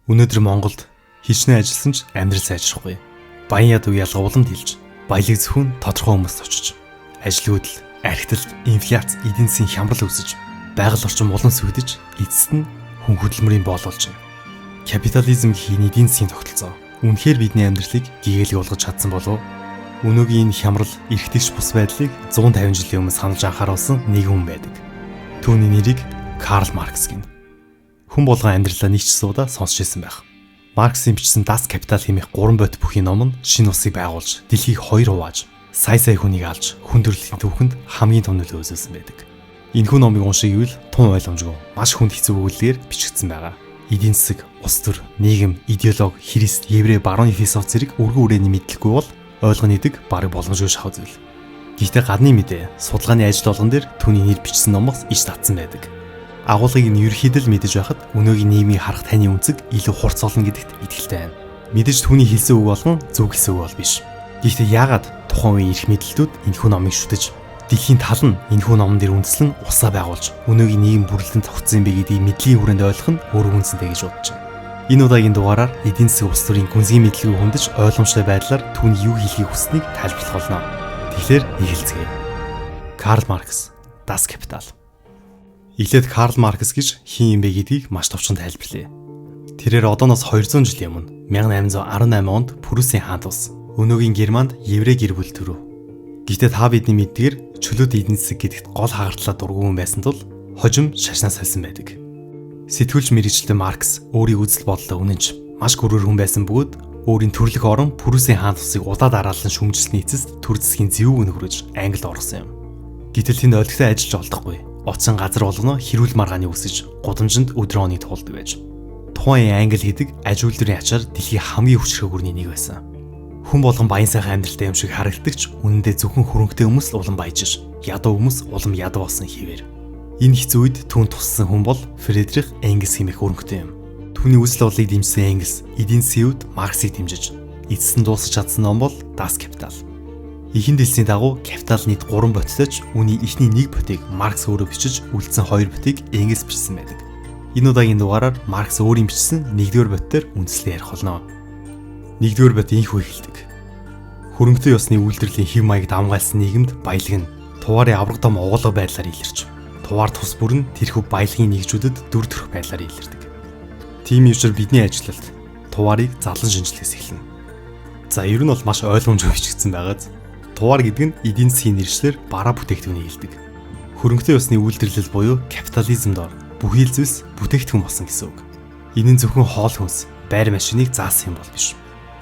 Өнөөдөр Монголд хичнээн ажилласан ч амьдрал сайжрахгүй. Баян ядуу ялгаа уламд хилж, баялаг зөвхөн тодорхой хүмүүст очиж, ажилгүйдэл, архитэлт, инфляц, эдийн засгийн хямрал үүсэж, байгаль орчин улам сүрдэж, эцэст нь хүн хөдөлмөрийн боол болж байна. Капитализм гэх энэ эдийн засгийн тогтолцоо үнэхээр бидний амьдралыг гэгээлэг болгож чадсан болов уу? Өнөөгийн энэ хямрал, эргэтгэж бус байдлыг 150 жилийн өмнө санаж анхааруулсан нэгэн хүн байдаг. Түүний нэрийг Карл Маркс гэнэ. Хүн болгон амьдралаа нийцсэн удаа сонсч ирсэн байх. Марксийн бичсэн Das Kapital хэмээх 3 бот бүхий ном нь шинэ улсыг байгуулж, дэлхийг хоёр хувааж, сая хүнийг алж, хүн төрөлхийн түүхэнд хамгийн том нөлөө үзүүлсэн байдаг. Энэхүү номыг уншиж ивэл тун ойлгомжгүй, маш хүнд хэцүү өгүүлбэрээр бичигдсэн байгаа. Эдийн засаг, улс төр, нийгэм, идеологи, Христ, еврей, барууны философи зэрэг өргөн үрээний мэдлэггүй бол ойлгоно гэдэг бараг боломжгүй шахав зүйл. Гэхдээ гадны мэдээ, судалгааны ажил болгон дээр түүний нэр бичсэн номоос иш татсан байдаг. Агуулгыг нь ерөнхийдөө мэдэж байхад өнөөгийн нийгмийг харах таны үнцэг илүү хурц болно гэдэгт итгэлтэй байна. Мэдээж түүний хэлсэн үг болгон зөв гэсэн үг бол биш. Гэхдээ яагаад тухайн үеийн эрх мэдлэлтүүд энэхүү номыг шүтэж, дэлхийн тал нь энэхүү номон дээр үндэслэн усаа байгуулж, өнөөгийн нийгэм бүрэлдэхүүн тогтсон юм бэ гэдгийг мэдлэгийн хүрээнд ойлгох нь өөр үнцэнтэй гэж бодож байна. Энэ удаагийн дугаараар эдийн засгийн улс төрийн гүнзгий мэдлэгийг хөндөж ойлгомжтой байдлаар түүний юу хэлхийг хүснэг тайлбарлах болно. Тэгэхээр эхэлцгээе. Карл Маркс, Das Kapital. Эхлээд Карл Маркс гэж хин юм бэ гэдгийг маш товчхон тайлбарлая. Тэрээр одооноос 200 жилийн өмнө 1818 онд Прусийн хаант ус, өнөөгийн Германд еврей гэр бүл төрөв. Гэхдээ та бидний мэддгээр чөлөөт эдийн засаг гэдэгт гол хагартлаа дургүй хүн байсан тул хожим шашнаас сольсон байдаг. Сэтгүүлч мэргэжилтэн Маркс өөрийн үзэл бодлоо үнэнч маш гөрөөр хүн байсан бөгөөд өөрийн төрлөх орон Прусийн хаант усыг удаа дараалан шүмжилсний эцэст төр засгийн зэвүүг нь хүрэж Англид орсон юм. Гэтэл тэнд олигтой ажиллаж олдохгүй. Оцсон газар болгоно хэрүүл маргааны үсэж гудамжинд өдрөө оны туулдаг байж. Тухайн англи хэдэг аж үйлдвэрийн ачаар дэлхийн хамгийн хүчрэх гүрний нэг байсан. Хүн болгон баян сайхан амьдралтай юм шиг харагдагч үнэндээ зөвхөн хөрөнгөтэй хүмүүс л улам баяжиж, ядуу хүмүүс улам ядуу болсон хэвээр. Энэ хэцүү үед түүнд туссан хүн бол Фридрих Энгельс хэмээх хөрөнгөтэй юм. Түүний үзэл бодлыг дэмжсэн Энгельс эдийн засгийн үед Марксыг дэмжиж, эцэст нь дуусгаж чадсан ном бол Das Kapital. Эхэн дэлсний дагуу Капитал нийт 3 боттойч үүний эхний 1 ботыг Маркс өөрөө бичиж, үлдсэн 2 ботыг Энгельс бичсэн байдаг. Энэ удаагийн дугаараар Маркс өөрийн бичсэн 1-р боттоор үндэслэн ярих болно. 1-р бот инхүү эхэлдэг. Хөрөнгөтэй ёсны үйлдвэрлэлийн хэв маяг давмгайлсан нийгэмд баялаг нь туваарын авраг том угуулга байдлаар илэрч, туваар тус бүр нь тэрхүү баялагын нэгжүүдэд дүр төрх байдлаар илэрдэг. Тийм учраас бидний ажилтнууд туваарыг задлан шинжилгээс эхэлнэ. За ер нь бол маш ойлгомжтой бичигдсэн байгааз. Туваар гэдэг нь эдийн засгийн нэршлэр бараа бүтээгдэхүүнийг хэлдэг. Хөрөнгөтэй ёсны үйлдвэрлэл буюу капитализмд ор бүхий л зүйлс бүтээгдэхүүн болсон гэсэн үг. Энэ нь зөвхөн хоол хүнс, байр машиныг заасан юм бол биш.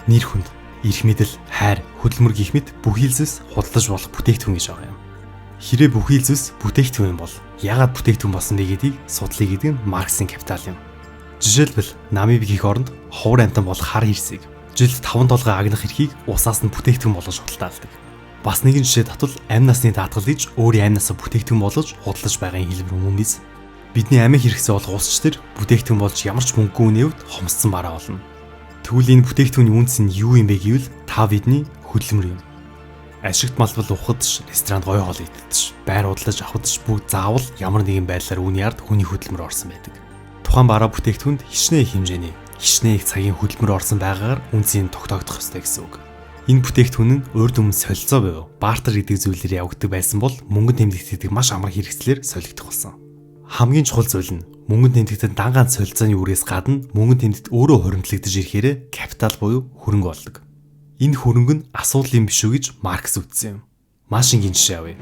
Нэр хүнд, эрх мэдэл, хайр, хөдөлмөр гэх мэт бүхий л зүйлс худалдаж болох бүтээгдэхүүн гэж байгаа юм. Хэрэг бүхий л зүйлс бүтээгдэхүүн бол яагаад бүтээгдэхүүн болсон бэ гэдгийг судлая гэдэг нь Марксийн Капитал юм. Жишээлбэл Намиб гэх оронд ховор амтан болох хар хэрсийг жилд 5 толгой агнах эрхийг усаас нь бүтээгдэхүүн болгож худалдаалдаг. Бас нэгэн жишээ татвал амь насны даатгал гэж өөрийн амь насаа бүтээгдэхүүн болгож худалдаж байгаагийн хэлбэр мөн биз. Бидний амийн хэрэгцээ болох улсч төр бүтээгдэхүүн болж ямар ч мөнгөгүй нэвд хомсцсон бараа болно. Тэгвэл энэ бүтээгдэхүүний үндэс нь юу юм бэ гэвэл та бидний хөдөлмөр юм. Ашигт малбал ухадж, ресторанд гоё хоол идэж, байр худалдаж авахдаж бүгд заавал ямар нэгэн байдлаар үүний ард хүний хөдөлмөр орсон байдаг. Тухайн бараа бүтээгдэхүүнд хичнээн их хэмжээний, хичнээн их цагийн хөдөлмөр орсон байгаагаар үнцийг тогтоогдох ёстой гэсэн үг. Энэ бүтээгдэхүүн нь урьд өмнө солилцоо буюу бартер гэдэг зүйлээр явагддаг байсан бол мөнгөнд тэмдэгддэг маш амар хэрэгслээр солигдох болсон. Хамгийн чухал зүйл нь мөнгөнд тэмдэгдэд дан ганц солилцооны үрээс гадна мөнгөнд тэмдэгт өөрөө хуримтлагдаж ирэхээр капитал буюу хөрөнгө болдог. Энэ хөрөнгө нь асуудал юм биш үү гэж Маркс үзсэн юм. Маш энгийн жишээ авъя.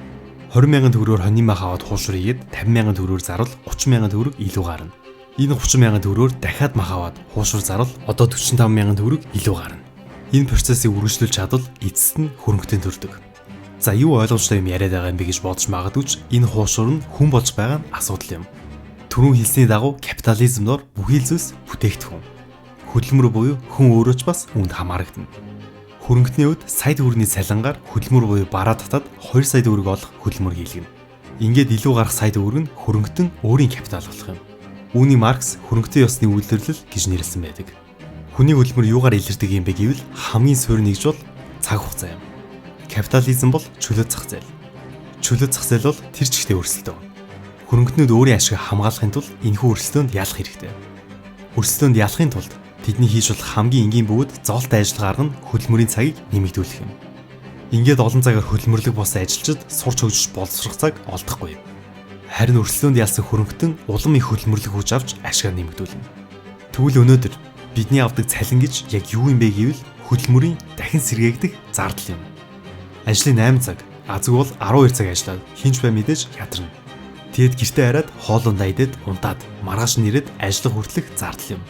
20,000 төгрөгөөр хонимах аваад хуушур игээд 50,000 төгрөгөөр зарвал 30,000 төгрөг илүү гарна. Энэ 30,000 төгрөгөөр дахиад мах аваад хуушур зарвал одоо 45,000 төгрөг илүү гарна. Энэ процессыг үргэлжлүүлж чадвал эцэст нь хөрөнгөтэй төрдөг. За юу ойлгомжтой юм яриад байгаа юм бэ гэж бодож магадгүй ч энэ хуушур нь хүн болж байгаа нь асуудал юм. Түрүүн хэлсний дагуу капитализмдор бүхий л зүйлс бүтээгдэхүүн. Хөдөлмөр буюу хүн өөрөө ч бас үүнд хамаарагдана. Хөрөнгөний үед сая төгрөгийн цалингаар хөдөлмөр буюу бараа татаад 2 сая төгрөг олох хөдөлмөр хийлгэнэ. Ингээд илүү гарах сая төгрөг нь хөрөнгөтөн өөрийн капитал болох юм. Үүнийг Маркс хөрөнгөтэй ёсны үйлдвэрлэл гэж нэрлсэн байдаг. Хүний хөдөлмөр юугаар илэрдэг юм бэ гэвэл хамгийн суурь нэгж бол цаг хугацаа юм. Капитализм бол чөлөөт зах зээл. Чөлөөт зах зээл бол тэр чигтээ өрсөлдөөн. Хөрөнгөнүүд өөрийн ашиг хамгаалахын тулд энэхүү өрсөлдөөнд ялах хэрэгтэй. Өрсөлдөөнд ялахын тулд Тэдний хийж болох хамгийн энгийн бөгөөд зоолтой ажиллагаа арга нь хөдөлмөрийн цагийг нэмэгдүүлэх юм. Ингээд олон цагаар хөдөлмөрлөг болсон ажилчид сурч хөгжиж боловсрох цаг олдохгүй. Харин өрсөлдөөнд ялсан хөрөнгөтөн улам их хөдөлмөрлөг хүч авч ашгаа нэмэгдүүлнэ. Тэгвэл өнөөдөр бидний авдаг цалин гэж яг юу юм бэ гэвэл хөдөлмөрийн дахин сэргээгдэх зардал юм. Ажлын 8 цаг, азгүй бол 12 цаг ажиллаад хинч бай мэдээж ядарна. Тэгэд гэртээ хараад хоолундаа идээд унтаад маргааш нь ирээд ажиллах хүртэлх зардал юм.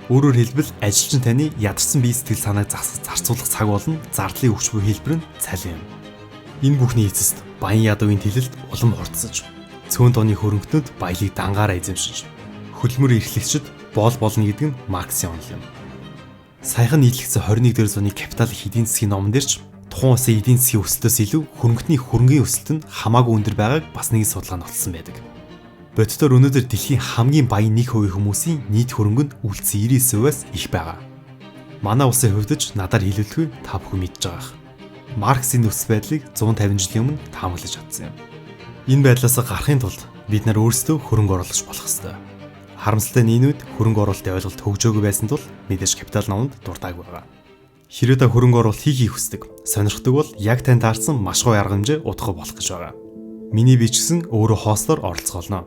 Өөрөөр хэлбэл ажилчин таны ядарсан бие сэтгэл санааг зарцуулах цаг болно зардлын өвч буй хэлбэр нь цалин юм. Энэ бүхний эцэст баян ядуугийн тэлэлт улам хурдсаж, цөөн тооны хөрөнгөтнөд баялаг дангаараа эзэмшиж, хөдөлмөр эрхлэгчид боол болно гэдэг нь Марксийн онол юм. Саяхан нийтлэгдсэн 21-р зууны капитал эдийн засгийн номон дээр ч тухайн улсын эдийн засгийн өсөлтөөс илүү хөрөнгөний хөрөнгийн өсөлт нь хамаагүй өндөр байгааг бас нэг судалгаа нь олсон байдаг. Бодитоор өнөөдөр дэлхийн хамгийн баян 1% хүмүүсийн нийт хөрөнгө нь үлдсэн 99%-аас их байгаа. Манай улсын хувьд ч надаар хэлүүлэхгүй та бүхэн мэдж байгаах. Марксийн нөхцөл байдлыг 150 жилийн өмнө таамаглаж чадсан юм. Энэ байдлаас гарахын тулд бид нар өөрсдөө хөрөнгө оруулагч болох ёстой. Харамсалтай нь энэ үед хөрөнгө оруулалтын ойлголт хөгжөөгүй байсан тул мэдээж капитал номонд дуртаагүй байгаа. Хэрвээ та хөрөнгө оруулалт хийхийг хүсдэг, сонирхдаг бол яг тань таарсан маш гоё арга хэмжээ удахгүй болох гэж байгаа. Миний би ч гэсэн өөрөө хостоор оролцоолно.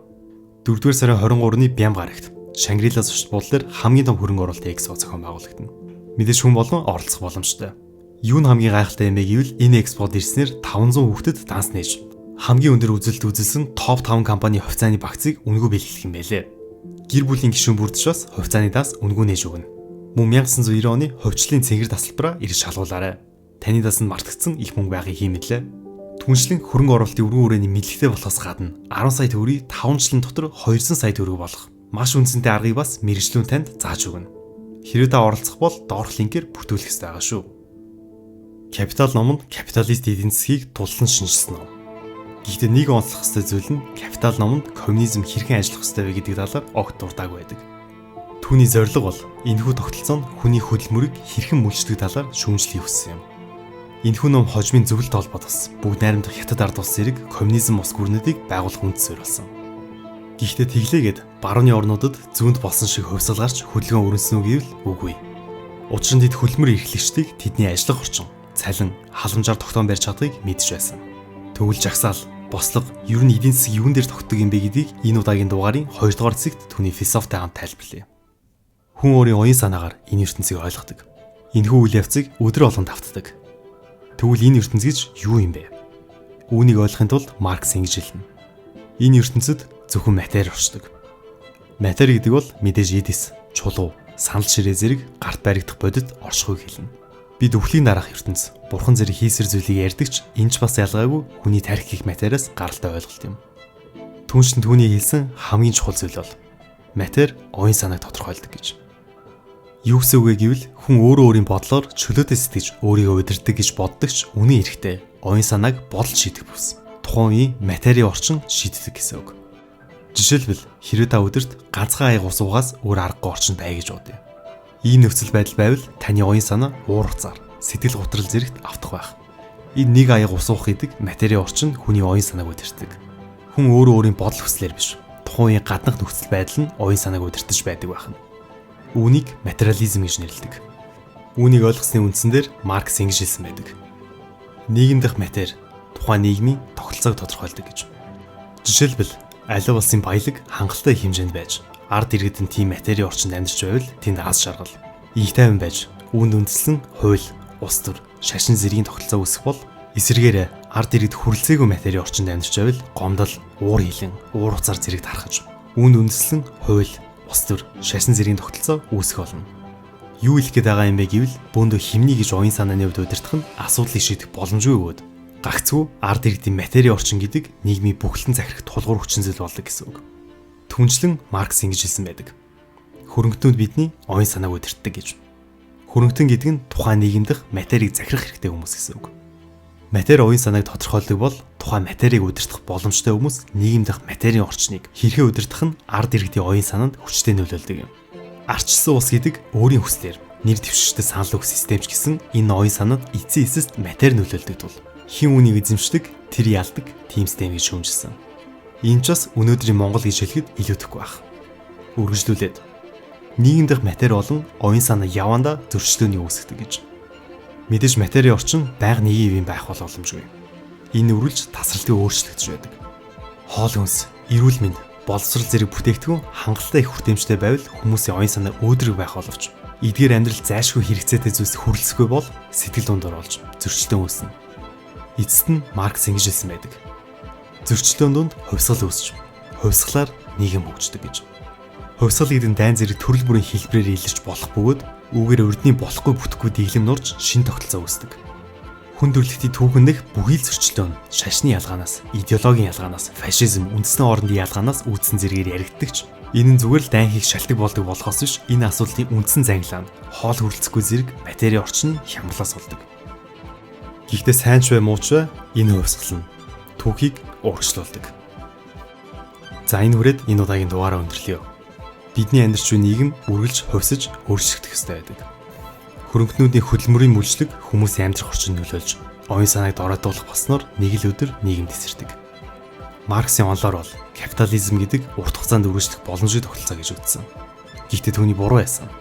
4-р сарын 23-ны Бям гарагт Шангрила зочд буудал дээр хамгийн том хөрөнгө оруулалтын экспо зохион байгуулагдана. Мэдээж хүн болгон оролцох боломжтой. Юу нь хамгийн гайхалтай юм бэ гэвэл энэ экспод ирснээр 500 хүүхдэд данс нээж хамгийн өндөр үзэлт үзүүлсэн топ 5 компани хувьцааны багцыг үнэгүй бэлгэлэх юм байлээ. Гэр бүлийн гишүүн бүрдэж бас хувьцааны данс үнэгүй нээж өгнө. Мөн 1990 оны хувьчлалын цэнгэр тасалбараа ирж шалгуулаарай. Таны дасанд мартагдсан их мөнгө байхыг хиймэдлээ. Түншлэн хөрөнгө оруулалтын өргөн үрээний мэдлэгтэй болохоос гадна 10 сая төгрөгийг 5 жилийн дотор 200 сая төгрөг болох маш үнцэнтэй аргыг бас мэргэжлүүн танд зааж өгнө. Хэрвээ та оролцох бол доорх линкээр бүртгүүлэх ёстой байгаа шүү. Капитал номонд капиталист эдийн засгийг тулсан шинжилсэн ном. Гэхдээ нэг онцлох ёстой зүйл нь капитал номонд коммунизм хэрхэн ажиллах ёстой вэ гэдэг талаар огт дуртаагүй байдаг. Түүний зорилго бол энэхүү тогтолцоонд хүний хөдөлмөрийг хэрхэн мөлждөг талаар шүүмжлэхийг хүссэн юм. Энэхүү ном хожмын зөвлөлт холбоот бас бүгд найрамдах хятад ард улс зэрэг коммунизм ус гүрнүүдийг байгуулах үндсээр болсон. Гэхдээ тэглээгээд барууны орнуудад зүүнд болсон шиг хувьсгалгарч хөдөлгөөн өрнөсөн үг гэвэл үгүй. Учир нь тэд хөдөлмөр эрхлэгчдийг тэдний ажиллах орчин, цалин, халамжаар тогтоон барьж чадахыг мэдж байсан. Тэгвэл жагсаал, бослого ер нь эдийн засаг юун дээр тогтдог юм бэ гэдгийг энэ удаагийн дугаарын 2 дугаар хэсэгт түүний философитой хамт тайлбарлая. Хүн өөрийн оюун санаагаар энэ ертөнцийг ойлгодог. Энэхүү үйл явцыг өдөр болгон давтдаг. Тэгвэл энэ ертөнц гэж юу юм бэ? Үүнийг ойлгохын тулд Маркс ингэж хэлнэ. Энэ ертөнцид зөвхөн матери оршдог. Матери гэдэг бол мэдээж эдис, чулуу, санал ширээ зэрэг гарт баригдах бодит оршихуйг хэлнэ. Бид өвхлийн дараах ертөнц, бурхан зэрэг хийсэр зүйлийг ярьдагч энэ ч бас ялгаагүй хүний тарих гих материас гаралтай ойлголт юм. Түүнчлэн түүний хэлсэн хамгийн чухал зүйл бол матери оюун санааг тодорхойлдог гэж. Юу гэсэн үг вэ гэвэл хүн өөрөө өөрийн бодлоор чөлөөтэй сэтгэж өөрийгөө удирддаг гэж боддогч үнэн эрэхтэй оюун санааг бодол шийдэх бүс. Тухайн үеийн матери орчин шийддэг гэсэн үг. Жишээлбэл хэрвээ та өдөрт ганцхан аяг ус уугаас өөр аргагүй орчин бай гэж бодъё. Ийм нөхцөл байдал байвал таны оюун санаа уур уцаар, сэтгэл готрол зэрэгт автах байх. Энэ нэг аяг ус уух гэдэг матери орчин хүний оюун санааг удирддаг. Хүн өөрөө өөрийн бодол хүслээр биш. Тухайн үеийн гаднах нөхцөл байдал нь оюун санааг удирдах байдаг байх. Үүнийг материализм гэж нэрлэдэг. Үүнийг ойлгосны үндсэн дээр Маркс ингэж хэлсэн байдаг. Нийгэм дэх матери тухайн нийгмийн тогтолцоог тодорхойлдог гэж. Жишээлбэл алив улсын баялаг хангалттай хэмжээнд байж ард иргэд нь тийм матери орчинд амьдарч байвал тэнд аз жаргал, их тайван байж үүнд үндэслэн хууль, улс төр, шашин зэргийн тогтолцоо үүсэх бол эсвэргээр ард иргэд хүрлцээгүй матери орчинд амьдарч байвал гомдол, уур хилэн, уур уцаар зэрэг тархаж үүнд үндэслэн хууль, улс төр, шашин зэргийн тогтолцоо үүсэх болно. Юу хэлэх гээд байгаа юм бэ гэвэл бөөндөө химний гэж оюун санааны хувьд удирдах нь асуудлыг шийдэх боломжгүй бөгөөд гагцгүй ард иргэдийн матери орчин гэдэг нийгмийн бүхэлдэн захирах тулгуур хүчин зүйл болдог гэсэн үг. Түнчлэн Маркс ингэж хэлсэн байдаг. Хөрөнгөтнүүд бидний оюун санааг удирддаг гэж. Хөрөнгөтөн гэдэг нь тухайн нийгэм дэх материйг захирах хэрэгтэй хүмүүс гэсэн үг. Матери оюун санааг тодорхойлдог бол тухайн материйг удирдах боломжтой хүмүүс нийгэм дэх материйн орчныг хэрхэн удирдах нь ард иргэдийн оюун санаанд хүчтэй нөлөөлдөг юм. Арчилсан улс гэдэг өөрийн хүслээр нэр дэвшигчтэй санал өгөх системч гэсэн энэ оюун санаанд эцсийн эсэст матери нөлөөлдөг тул хэн үнийг эзэмшдэг тэр ялдаг тийм систем гэж шүүмжилсэн. Энэ ч бас өнөөдрийн Монгол гэж хэлэхэд илүүдэхгүй байх. Үргэлжлүүлээд нийгэм дэх матери болон оюун санаа явандаа зөрчилдөөний үүсгдэг гэж. Мэдээж материйн орчин байнга нэг юм байх боломжгүй. Энэ үргэлж тасралтын өөрчлөгдөж байдаг. Хоол хүнс, эрүүл мэнд, боловсрол зэрэг бүтээгдэхүүн хангалттай их хүртээмжтэй байвал хүмүүсийн оюун санаа өөдрөг байх боловч эдгээр амьдрал зайлшгүй хэрэгцээтэй зүйлс хүрэлцэхгүй бол сэтгэл дундуур болж зөрчилдөөн үүснэ. Эцэст нь Маркс ингэж хэлсэн байдаг. Зөрчилдөөн донд хувьсгал үүсч, хувьсгалаар нийгэм хөгждөг гэж. Хувьсгал гэдэг нь дайн зэрэг төрөл бүрийн хэлбэрээр илэрч болох бөгөөд үүгээр урдны болохгүй бүтэхгүй дэглэм нурж шин тогтолцоо үүсдэг. Хүн төрөлхтний түүхэн дэх бүхий л зөрчилдөөн шашны ялгаанаас, идеологийн ялгаанаас, фашизм, үндэстэн хоорондын ялгаанаас үүдсэн зэрэгээр яригддагч. Энэ нь зүгээр л дайн хийх шалтгаан болдог болохоос биш энэ асуудлын үндсэн зангилаа нь хоол хүрлцэхгүй зэрэг матери орчин хямралаас болдог. Гэхдээ сайн ч бай муу ч бай энэ хувьсгал нь түүхийг урагшлуулдаг. За энэ хүрээд энэ удаагийн дугаараа өндөрлөё. Бидний амьдарч буй нийгэм үргэлж хувьсаж өөрчлөгдөх ёстой байдаг. Хөрөнгөнүүдийн хөдөлмөрийн мүлжлэг хүмүүсийн амьдрах орчинд нөлөөлж, оюун санааг дороодуулах болсноор нэг л өдөр нийгэм тесэрдэг. Марксийн онолоор бол капитализм гэдэг урт хугацаанд үргэлжлэх боломжтой тогтолцоо гэж үзсэн. Гэхдээ түүний буруу байсан.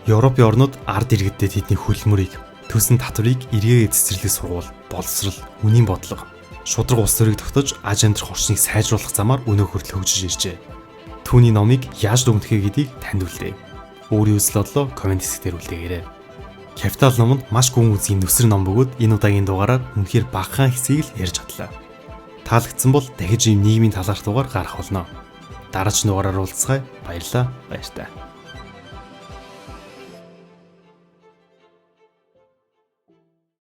Европын орнууд ард иргэдэд тэдний хөдөлмөрийг, төсн татварыг эргээгээ цэцэрлэх сургууль, боловсрол, үнийн бодлого, шударга улс төрийг тогтоож аж амьдрах орчныг сайжруулах замаар өнөө хүртэл хөгжиж иржээ. Түүний номыг яаж дүгнэхээ гэдгийг танд үлдээе. Өөрийн үзэл бодлоо комент хэсгээр үлдээгээрэй. Капитал номонд маш гүн үзгийн нүсэр ном бөгөөд энэ удаагийн дугаараар үнэхээр багахан хэсгийг л ярьж чадлаа. Таалагдсан бол дахиж ийм нийгмийн талаарх дугаар гарах болно. Дараагийн дугаараар уулзцай. Баярлалаа. Баяртай.